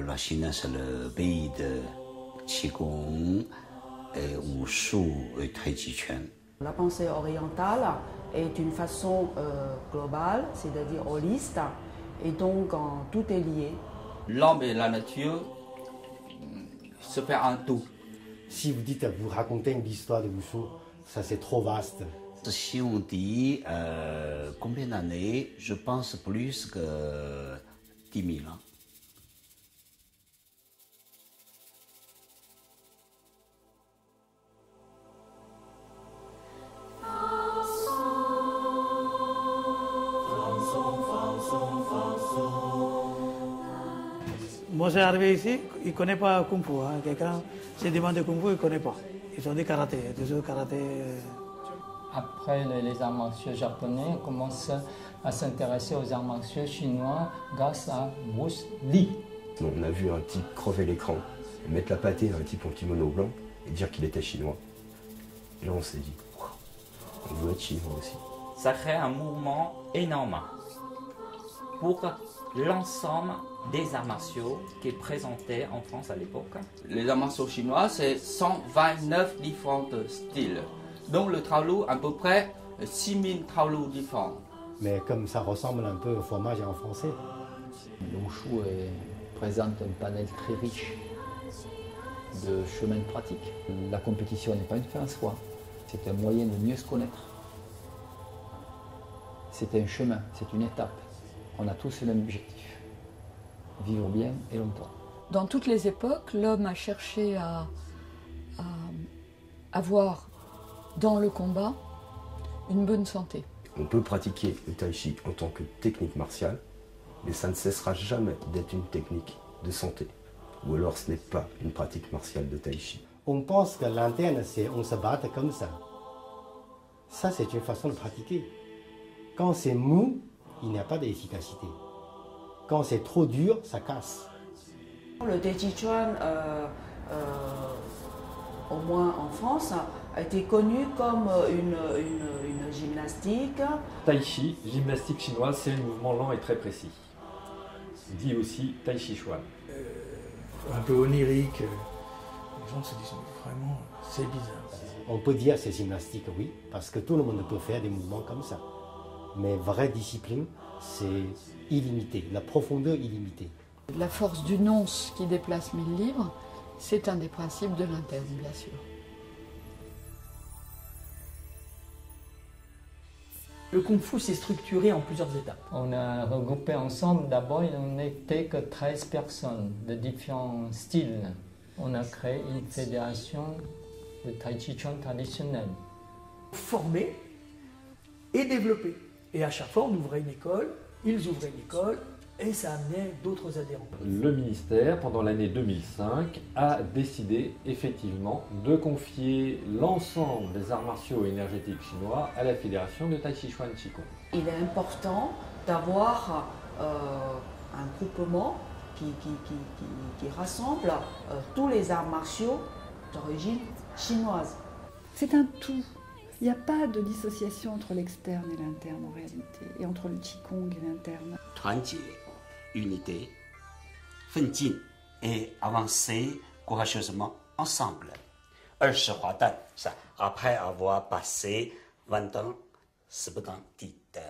La Chine, c'est le pays de Qigong, Wushu et Tai Chi Chuan. La pensée orientale est une façon globale, c'est-à-dire holiste, et donc tout est lié. L'homme et la nature se fait un tout. Si vous dites, vous racontez une histoire de Wushu, ça c'est trop vaste. Si on dit combien d'années, je pense plus que 10 000 ans. Moi, c'est arrivé ici, il ne connaît pas Kung Fu. Hein. Quelqu'un s'est demandé Kung Fu, il ne connaît pas. Ils ont dit karaté, des autres karaté. Après, les arts martiaux japonais commencent à s'intéresser aux arts martiaux chinois grâce à Bruce Lee. On a vu un type crever l'écran, mettre la pâtée à un type en kimono blanc et dire qu'il était chinois. Et là, on s'est dit, on veut être chinois aussi. Ça crée un mouvement énorme pour l'ensemble des arts martiaux qui est présenté en France à l'époque. Les arts martiaux chinois, c'est 129 différents styles. Donc le Taolu, à peu près 6000 Taolu différents. Mais comme ça ressemble un peu au fromage en français. Le Wushu présente un panel très riche de chemins de pratique. La compétition n'est pas une fin en soi, c'est un moyen de mieux se connaître. C'est un chemin, c'est une étape. On a tous le même objectif, vivre bien et longtemps. Dans toutes les époques, l'homme a cherché à avoir dans le combat une bonne santé. On peut pratiquer le tai chi en tant que technique martiale, mais ça ne cessera jamais d'être une technique de santé. Ou alors ce n'est pas une pratique martiale de tai chi. On pense que l'interne, c'est on se batte comme ça. Ça, c'est une façon de pratiquer. Quand c'est mou, il n'y a pas d'efficacité. Quand c'est trop dur, ça casse. Le Tai Chi Chuan, au moins en France, a été connu comme une gymnastique. Tai Chi, gymnastique chinoise, c'est un mouvement lent et très précis. Dit aussi Tai Chi Chuan. Un peu onirique. Les gens se disent vraiment, c'est bizarre. On peut dire c'est gymnastique, oui, parce que tout le monde peut faire des mouvements comme ça. Mais vraie discipline, c'est illimité, la profondeur illimitée. La force d'une once qui déplace 1000 livres, c'est un des principes de l'interne, bien sûr. Le Kung Fu s'est structuré en plusieurs étapes. On a regroupé ensemble, d'abord il n'était que 13 personnes de différents styles. On a créé une fédération de Tai Chi Chuan traditionnel. Formé et développé. Et à chaque fois, on ouvrait une école, ils ouvraient une école, et ça amenait d'autres adhérents. Le ministère, pendant l'année 2005, a décidé effectivement de confier l'ensemble des arts martiaux et énergétiques chinois à la fédération de Tai Chi Chuan Qigong. Il est important d'avoir un groupement qui rassemble tous les arts martiaux d'origine chinoise. C'est un tout. Il n'y a pas de dissociation entre l'externe et l'interne en réalité, et entre le Qigong et l'interne. 团结, unité, 奋进 et avancer courageusement ensemble. 20滑蛋, ça, après avoir passé 20 ans, 10不当地的